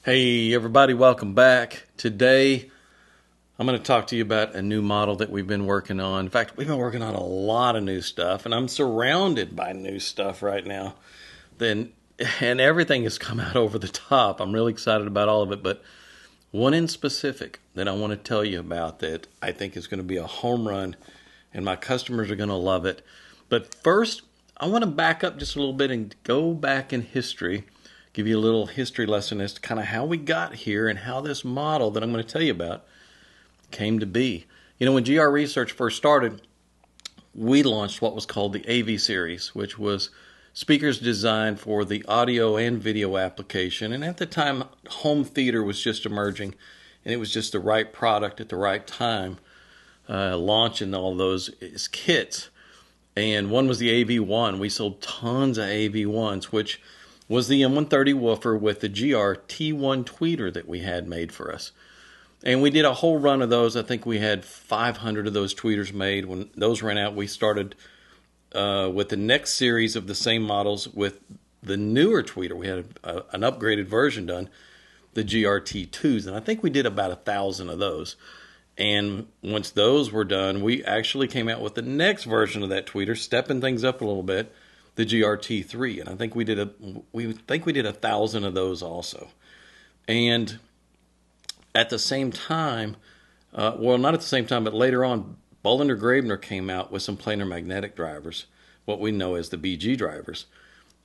Hey everybody, welcome back. Today I'm going to talk to you about a new model that we've been working on. In fact, we've been working on a lot of new stuff, and I'm surrounded by new stuff right now. And everything has come out over the top. I'm really excited about all of it, but one in specific that I want to tell you about that I think is going to be a home run, and my customers are going to love it. But first, I want to back up just a little bit and go back in history, give you a little history lesson as to kind of how we got here and how this model that I'm going to tell you about came to be. You know, when GR Research first started, we launched what was called the AV series, which was speakers designed for the audio and video application. And at the time, home theater was just emerging, and it was just the right product at the right time, launching all those kits. And one was the AV1. We sold tons of AV1s, which was the M130 woofer with the GR T1 tweeter that we had made for us. And we did a whole run of those. I think we had 500 of those tweeters made. When those ran out, we started with the next series of the same models with the newer tweeter. We had an upgraded version done, the GRT2s, and I think we did about 1,000 of those. And once those were done, we actually came out with the next version of that tweeter, stepping things up a little bit, the GRT3, and I think we did 1,000 of those also. And at the same time, well, not at the same time, but later on, Bollinger Graebner came out with some planar magnetic drivers, what we know as the BG drivers.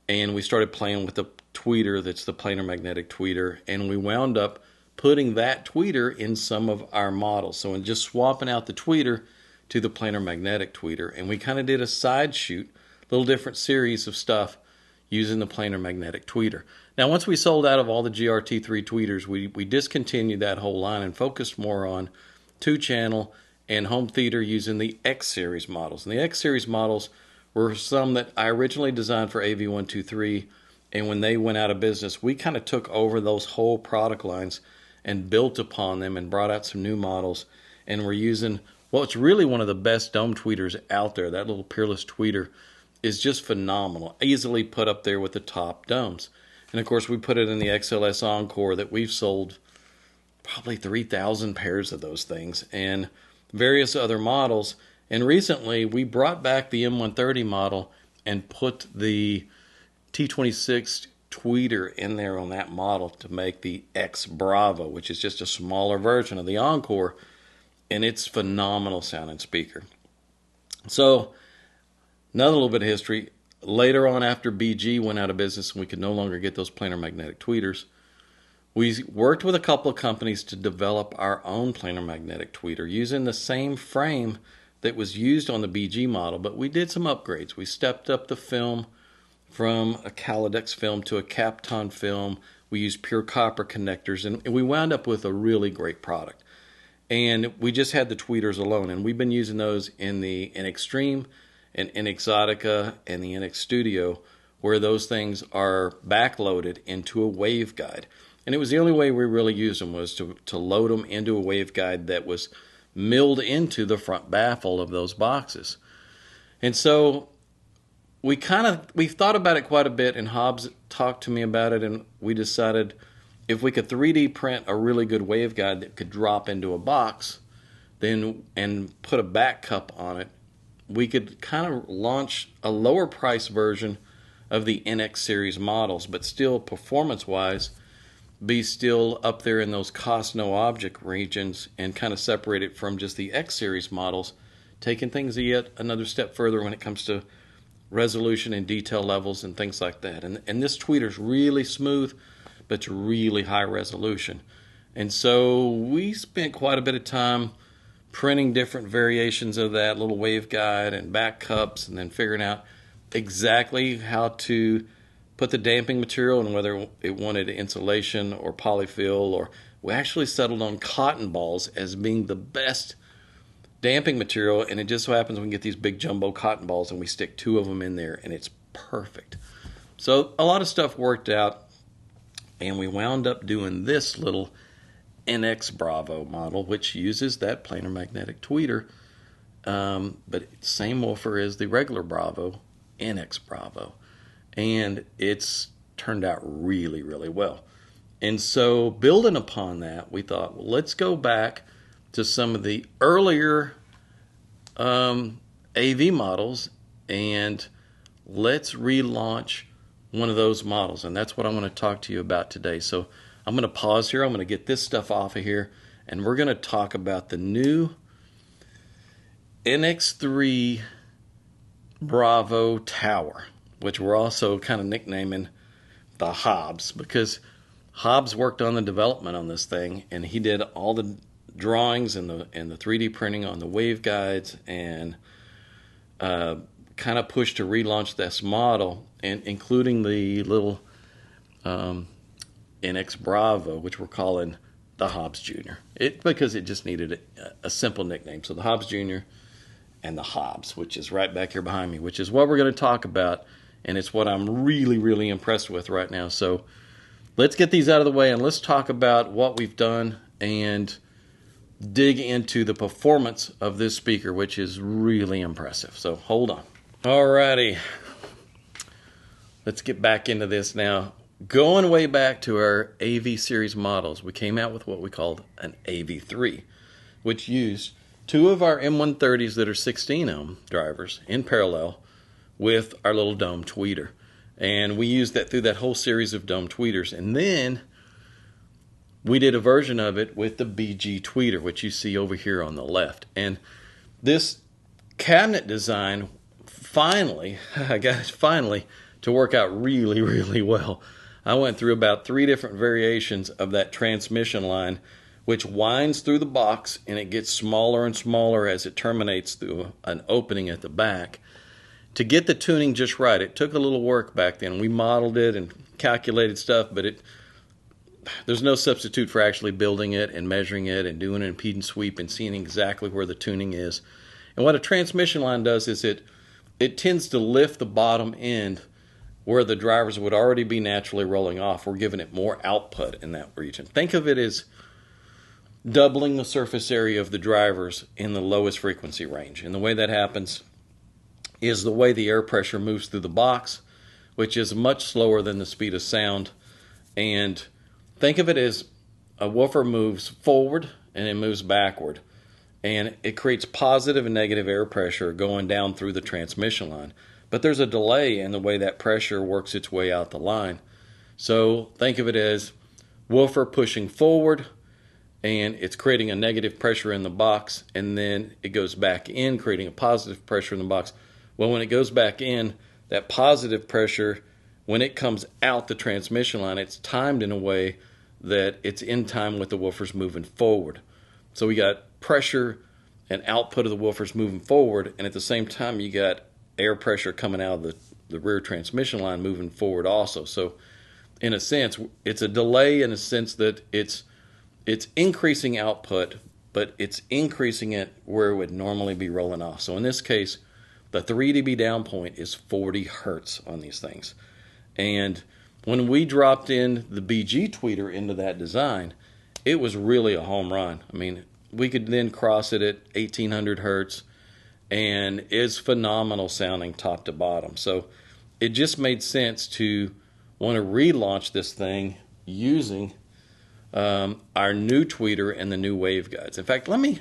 And we started playing with the tweeter that's the planar magnetic tweeter, and we wound up putting that tweeter in some of our models. So in just swapping out the tweeter to the planar magnetic tweeter, and we kind of did a side shoot, little different series of stuff using the planar magnetic tweeter. Now, once we sold out of all the GRT3 tweeters, we discontinued that whole line and focused more on two-channel and home theater using the X series models. And the X series models were some that I originally designed for AV123, and when they went out of business, we kind of took over those whole product lines and built upon them and brought out some new models, and we're using what's really one of the best dome tweeters out there. That little Peerless tweeter is just phenomenal, easily put up there with the top domes. And of course, we put it in the XLS Encore that we've sold probably 3,000 pairs of those things and various other models. And recently, we brought back the M130 model and put the T26 tweeter in there on that model to make the X Bravo, which is just a smaller version of the Encore, and it's phenomenal sounding speaker. So, another little bit of history. Later on, after BG went out of business and we could no longer get those planar magnetic tweeters, we worked with a couple of companies to develop our own planar magnetic tweeter using the same frame that was used on the BG model, but we did some upgrades. We stepped up the film from a Calidex film to a Kapton film. We used pure copper connectors, and we wound up with a really great product. And we just had the tweeters alone, and we've been using those in the Extreme and in Exotica and the NX Studio, where those things are backloaded into a waveguide. And it was the only way we really used them was to load them into a waveguide that was milled into the front baffle of those boxes. And so we've thought about it quite a bit, and Hobbs talked to me about it, and we decided if we could 3D print a really good waveguide that could drop into a box, then and put a back cup on it, we could kind of launch a lower price version of the NX series models, but still performance-wise be still up there in those cost no object regions and kind of separate it from just the X series models, taking things yet another step further when it comes to resolution and detail levels and things like that. And this tweeter's really smooth, but it's really high resolution. And so we spent quite a bit of time printing different variations of that little waveguide and back cups, and then figuring out exactly how to put the damping material and whether it wanted insulation or polyfill, or we actually settled on cotton balls as being the best damping material. And it just so happens we can get these big jumbo cotton balls and we stick 2 of them in there and it's perfect. So a lot of stuff worked out, and we wound up doing this little NX Bravo model, which uses that planar magnetic tweeter, but same woofer as the regular Bravo, NX Bravo, and it's turned out really, really well. And so building upon that, we thought, well, let's go back to some of the earlier AV models and let's relaunch one of those models. And that's what I'm going to talk to you about today. So I'm going to pause here. I'm going to get this stuff off of here. And we're going to talk about the new NX3 Bravo Tower, which we're also kind of nicknaming the Hobbs, because Hobbs worked on the development on this thing, and he did all the drawings and the 3D printing on the waveguides, and kind of pushed to relaunch this model, and including the little NX Bravo, which we're calling the Hobbs Jr. Because it just needed a simple nickname. So the Hobbs Jr. and the Hobbs, which is right back here behind me, which is what we're going to talk about, and it's what I'm really, really impressed with right now. So let's get these out of the way, and let's talk about what we've done and dig into the performance of this speaker, which is really impressive. So hold on. Alrighty, let's get back into this now. Going way back to our AV series models, we came out with what we called an AV3, which used two of our M130s that are 16 ohm drivers in parallel with our little dome tweeter. And we used that through that whole series of dome tweeters. And then we did a version of it with the BG tweeter, which you see over here on the left. And this cabinet design finally, I got finally to work out really, really well. I went through about 3 different variations of that transmission line, which winds through the box, and it gets smaller and smaller as it terminates through an opening at the back. To get the tuning just right, it took a little work back then. We modeled it and calculated stuff, but there's no substitute for actually building it and measuring it and doing an impedance sweep and seeing exactly where the tuning is. And what a transmission line does is it tends to lift the bottom end where the drivers would already be naturally rolling off. We're giving it more output in that region. Think of it as doubling the surface area of the drivers in the lowest frequency range. And the way that happens is the way the air pressure moves through the box, which is much slower than the speed of sound. And think of it as a woofer moves forward and it moves backward. And it creates positive and negative air pressure going down through the transmission line. But there's a delay in the way that pressure works its way out the line. So think of it as woofer pushing forward, and it's creating a negative pressure in the box, and then it goes back in, creating a positive pressure in the box. Well, when it goes back in, that positive pressure, when it comes out the transmission line, it's timed in a way that it's in time with the woofers moving forward. So we got pressure and output of the woofers moving forward, and at the same time you got air pressure coming out of the rear transmission line moving forward also. So in a sense, it's a delay in a sense that it's increasing output, but it's increasing it where it would normally be rolling off. So in this case, the 3 dB down point is 40 hertz on these things. And when we dropped in the BG tweeter into that design, it was really a home run. I mean, we could then cross it at 1800 hertz, and it's phenomenal sounding top to bottom. So it just made sense to want to relaunch this thing using our new tweeter and the new waveguides. In fact, let me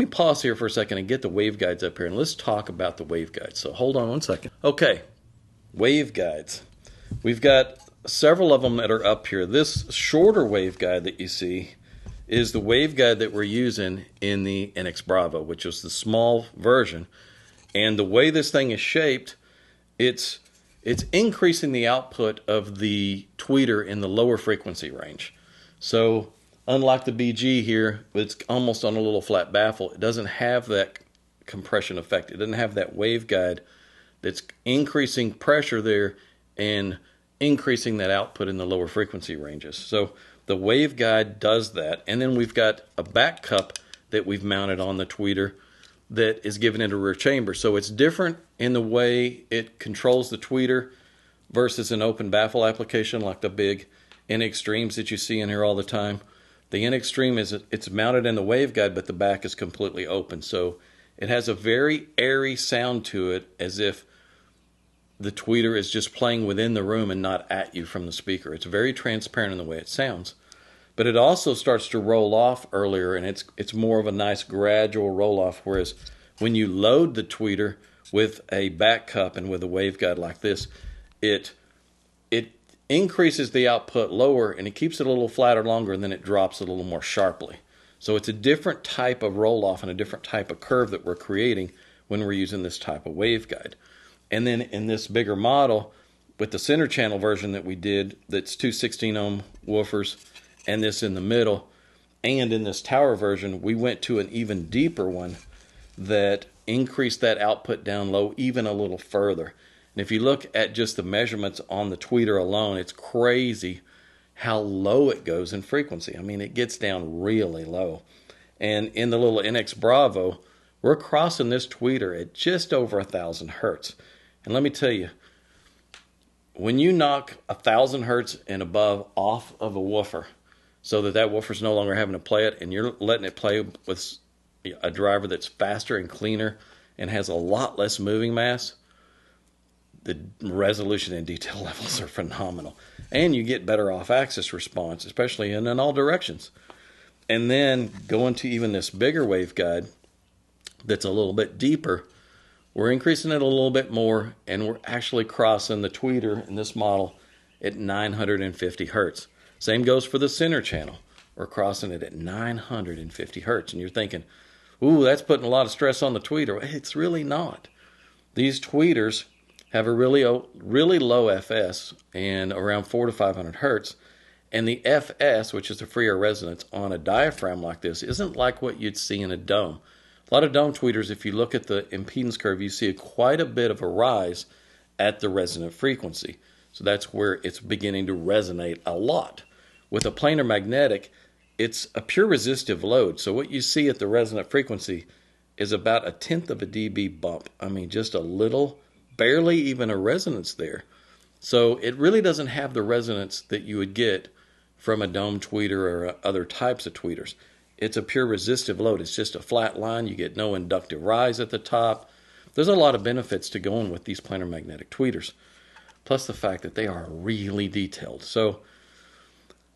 pause here for a second and get the waveguides up here, and let's talk about the waveguides. So hold on one second. Okay, waveguides. We've got several of them that are up here. This shorter waveguide that you see is the waveguide that we're using in the NX Bravo, which is the small version. And the way this thing is shaped, it's increasing the output of the tweeter in the lower frequency range. So unlike the BG here, it's almost on a little flat baffle. It doesn't have that compression effect. It doesn't have that waveguide that's increasing pressure there and increasing that output in the lower frequency ranges. So the waveguide does that. And then we've got a back cup that we've mounted on the tweeter that is given it a rear chamber. So it's different in the way it controls the tweeter versus an open baffle application like the big NX Streams that you see in here all the time. The NX Stream it's mounted in the waveguide, but the back is completely open. So it has a very airy sound to it, as if the tweeter is just playing within the room and not at you from the speaker. It's very transparent in the way it sounds. But it also starts to roll off earlier, and it's more of a nice gradual roll off, whereas when you load the tweeter with a back cup and with a waveguide like this, it increases the output lower and it keeps it a little flatter longer, and then it drops a little more sharply. So it's a different type of roll off and a different type of curve that we're creating when we're using this type of waveguide. And then in this bigger model, with the center channel version that we did, that's two 16-ohm woofers, and this in the middle, and in this tower version, we went to an even deeper one that increased that output down low even a little further. And if you look at just the measurements on the tweeter alone, it's crazy how low it goes in frequency. I mean, it gets down really low. And in the little NX Bravo, we're crossing this tweeter at just over 1,000 hertz. And let me tell you, when you knock 1,000 hertz and above off of a woofer, so that woofer's no longer having to play it, and you're letting it play with a driver that's faster and cleaner and has a lot less moving mass, the resolution and detail levels are phenomenal. And you get better off-axis response, especially in all directions. And then going to even this bigger waveguide that's a little bit deeper, we're increasing it a little bit more, and we're actually crossing the tweeter in this model at 950 hertz. Same goes for the center channel. We're crossing it at 950 hertz. And you're thinking, ooh, that's putting a lot of stress on the tweeter. It's really not. These tweeters have a really low FS and around 400 to 500 hertz. And the FS, which is the free air resonance on a diaphragm like this, isn't like what you'd see in a dome. A lot of dome tweeters, if you look at the impedance curve, you see quite a bit of a rise at the resonant frequency. So that's where it's beginning to resonate a lot. With a planar magnetic, it's a pure resistive load. So what you see at the resonant frequency is about 1/10 of a dB bump. I mean, just a little, barely even a resonance there. So it really doesn't have the resonance that you would get from a dome tweeter or other types of tweeters. It's a pure resistive load. It's just a flat line. You get no inductive rise at the top. There's a lot of benefits to going with these planar magnetic tweeters, plus the fact that they are really detailed. So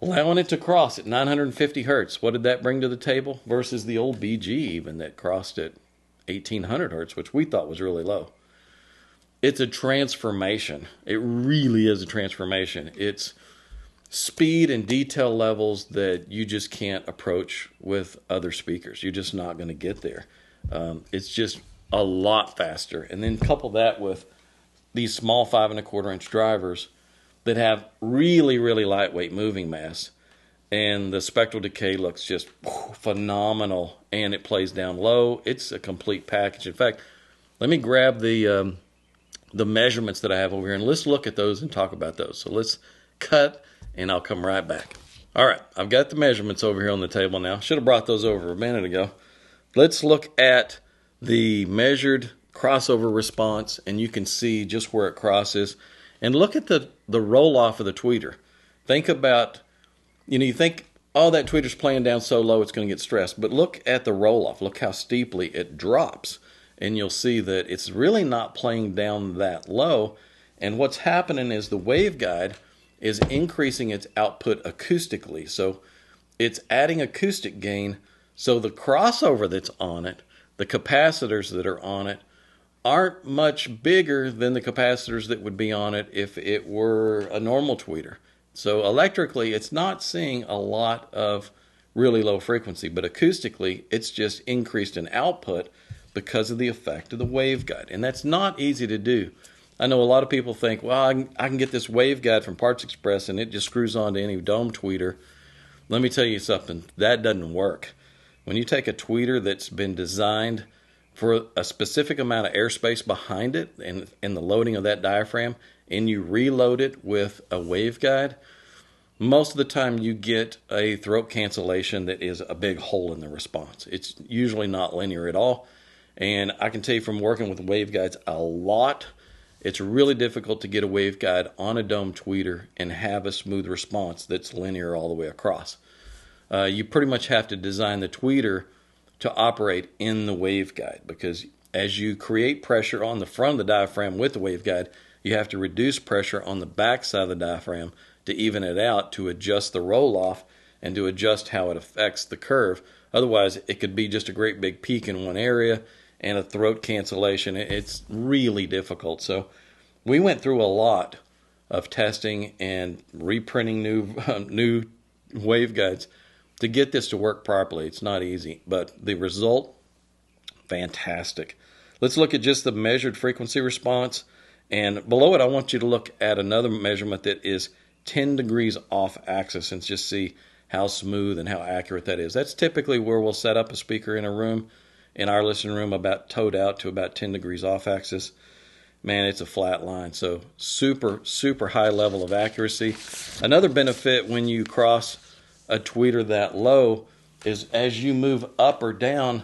allowing it to cross at 950 hertz, what did that bring to the table versus the old BG even that crossed at 1800 hertz, which we thought was really low? It's a transformation. It really is a transformation. It's speed and detail levels that you just can't approach with other speakers. You're just not going to get there. It's just a lot faster. And then couple that with these small 5 1/4 inch drivers that have really, really lightweight moving mass. And the spectral decay looks just phenomenal. And it plays down low. It's a complete package. In fact, let me grab the measurements that I have over here, and let's look at those and talk about those. So let's cut, and I'll come right back. All right, I've got the measurements over here on the table now. Should have brought those over a minute ago. Let's look at the measured crossover response, and you can see just where it crosses. And look at the roll-off of the tweeter. Think about, you think, oh, that tweeter's playing down so low it's going to get stressed. But look at the roll-off. Look how steeply it drops. And you'll see that it's really not playing down that low. And what's happening is the waveguide is increasing its output acoustically. So it's adding acoustic gain. So the crossover that's on it, the capacitors that are on it, aren't much bigger than the capacitors that would be on it if it were a normal tweeter. So electrically, it's not seeing a lot of really low frequency, but acoustically, it's just increased in output because of the effect of the waveguide. And that's not easy to do. I know a lot of people think, well, I can get this waveguide from Parts Express and it just screws on to any dome tweeter. Let me tell you something, that doesn't work. When you take a tweeter that's been designed for a specific amount of airspace behind it and the loading of that diaphragm, and you reload it with a waveguide, most of the time you get a throat cancellation that is a big hole in the response. It's usually not linear at all. And I can tell you from working with waveguides a lot, it's really difficult to get a waveguide on a dome tweeter and have a smooth response that's linear all the way across. You pretty much have to design the tweeter to operate in the waveguide, because as you create pressure on the front of the diaphragm with the waveguide, You have to reduce pressure on the back side of the diaphragm to even it out, to adjust the roll-off and to adjust how it affects the curve. Otherwise, it could be just a great big peak in one area and a throat cancellation. It's really difficult. So we went through a lot of testing and reprinting new waveguides to get this to work properly. It's not easy, but the result, fantastic. Let's look at just the measured frequency response. And below it, I want you to look at another measurement that is 10 degrees off axis and just see how smooth and how accurate that is. That's typically where we'll set up a speaker in a room, in our listening room, about towed out to about 10 degrees off axis. Man, it's a flat line. So super high level of accuracy. Another benefit when you cross a tweeter that low is as you move up or down,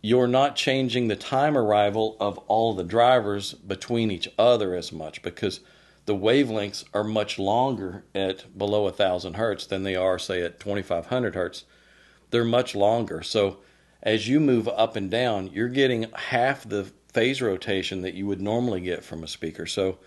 you're not changing the time arrival of all the drivers between each other as much, because the wavelengths are much longer at below 1,000 hertz than they are, say, at 2,500 hertz. They're much longer. So as you move up and down, you're getting half the phase rotation that you would normally get from a speaker. So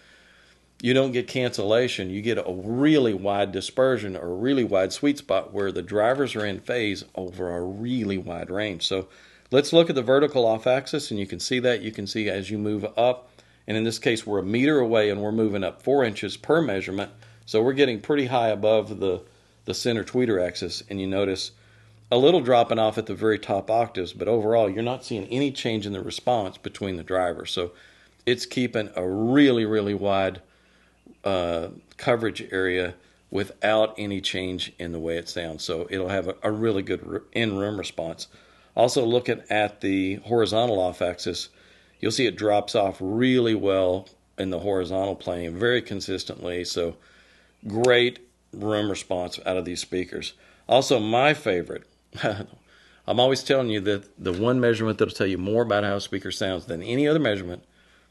you don't get cancellation. You get a really wide dispersion, or a really wide sweet spot where the drivers are in phase over a really wide range. So let's look at the vertical off axis, and you can see that. You can see as you move up, and in this case we're a meter away and we're moving up 4 inches per measurement. So we're getting pretty high above the center tweeter axis, and you notice a little dropping off at the very top octaves, but overall you're not seeing any change in the response between the drivers. So it's keeping a really wide coverage area without any change in the way it sounds. So it'll have a really good in-room response. Also, looking at the horizontal off axis, you'll see it drops off really well in the horizontal plane, very consistently. So great room response out of these speakers. Also, my favorite, I'm always telling you that the one measurement that'll tell you more about how a speaker sounds than any other measurement,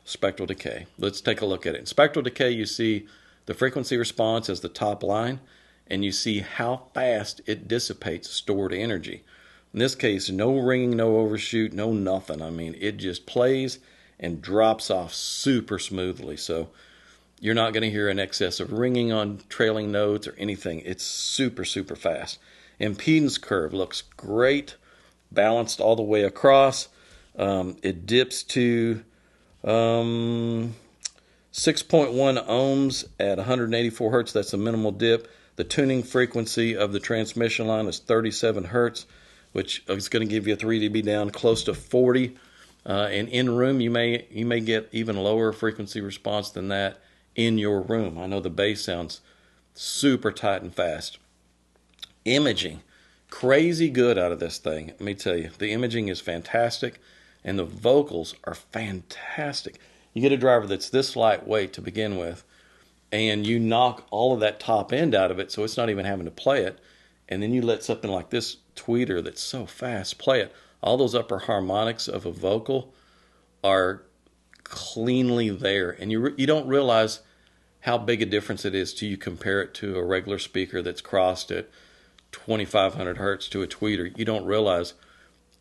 spectral decay. Let's take a look at it. In spectral decay, you see the frequency response as the top line, and you see how fast it dissipates stored energy. In this case, no ringing, no overshoot, no nothing. I mean, it just plays and drops off super smoothly. So you're not going to hear an excess of ringing on trailing notes or anything. It's super fast. Impedance curve looks great, balanced all the way across. It dips to 6.1 ohms at 184 hertz. That's a minimal dip. The tuning frequency of the transmission line is 37 hertz, which is going to give you a 3 dB down close to 40. And in room, you may get even lower frequency response than that in your room. I know the bass sounds super tight and fast. Imaging, crazy good out of this thing. Let me tell you, the imaging is fantastic, and the vocals are fantastic. You get a driver that's this lightweight to begin with, and you knock all of that top end out of it, so it's not even having to play it, and then you let something like this tweeter that's so fast play it. All those upper harmonics of a vocal are cleanly there, and you don't realize how big a difference it is till you compare it to a regular speaker that's crossed at 2,500 hertz to a tweeter. You don't realize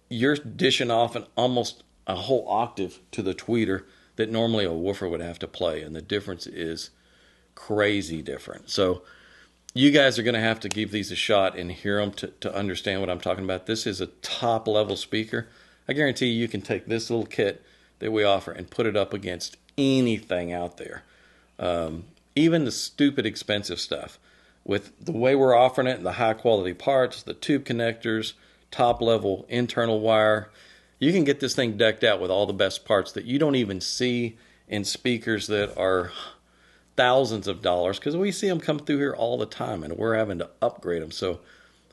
you're dishing off almost a whole octave to the tweeter that normally a woofer would have to play, and the difference is crazy different. So you guys are going to have to give these a shot and hear them to understand what I'm talking about. This is a top level speaker. I guarantee you can take this little kit that we offer and put it up against anything out there, even the stupid expensive stuff. With the way we're offering it, the high quality parts, the tube connectors, top level internal wire, you can get this thing decked out with all the best parts that you don't even see in speakers that are thousands of dollars, because we see them come through here all the time and we're having to upgrade them. So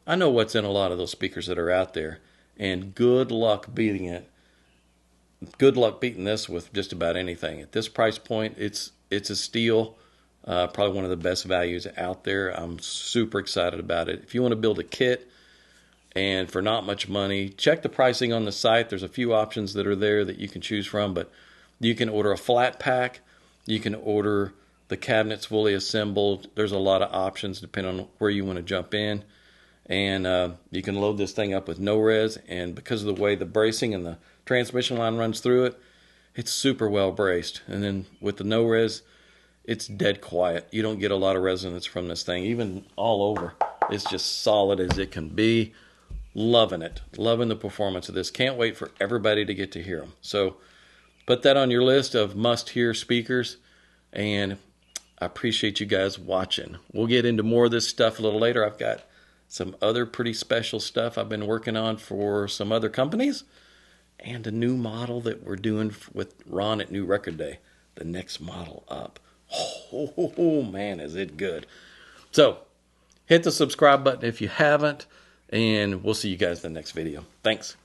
I know what's in a lot of those speakers that are out there, and good luck beating it. Good luck beating this with just about anything. At this price point, it's a steal. Probably one of the best values out there. I'm super excited about it. If you want to build a kit and for not much money, check the pricing on the site. There's a few options that are there that you can choose from, but you can order a flat pack. You can order the cabinets fully assembled. There's a lot of options depending on where you want to jump in. And you can load this thing up with no res, and because of the way the bracing and the transmission line runs through it, It's super well braced. And then with the no res, it's dead quiet. You don't get a lot of resonance from this thing, even all over. It's just solid as it can be. Loving it. Loving the performance of this. Can't wait for everybody to get to hear them. So put that on your list of must-hear speakers, and I appreciate you guys watching. We'll get into more of this stuff a little later. I've got some other pretty special stuff I've been working on for some other companies, and a new model that we're doing with Ron at New Record Day. The next model up. Oh, man, is it good. So hit the subscribe button if you haven't, and we'll see you guys in the next video. Thanks.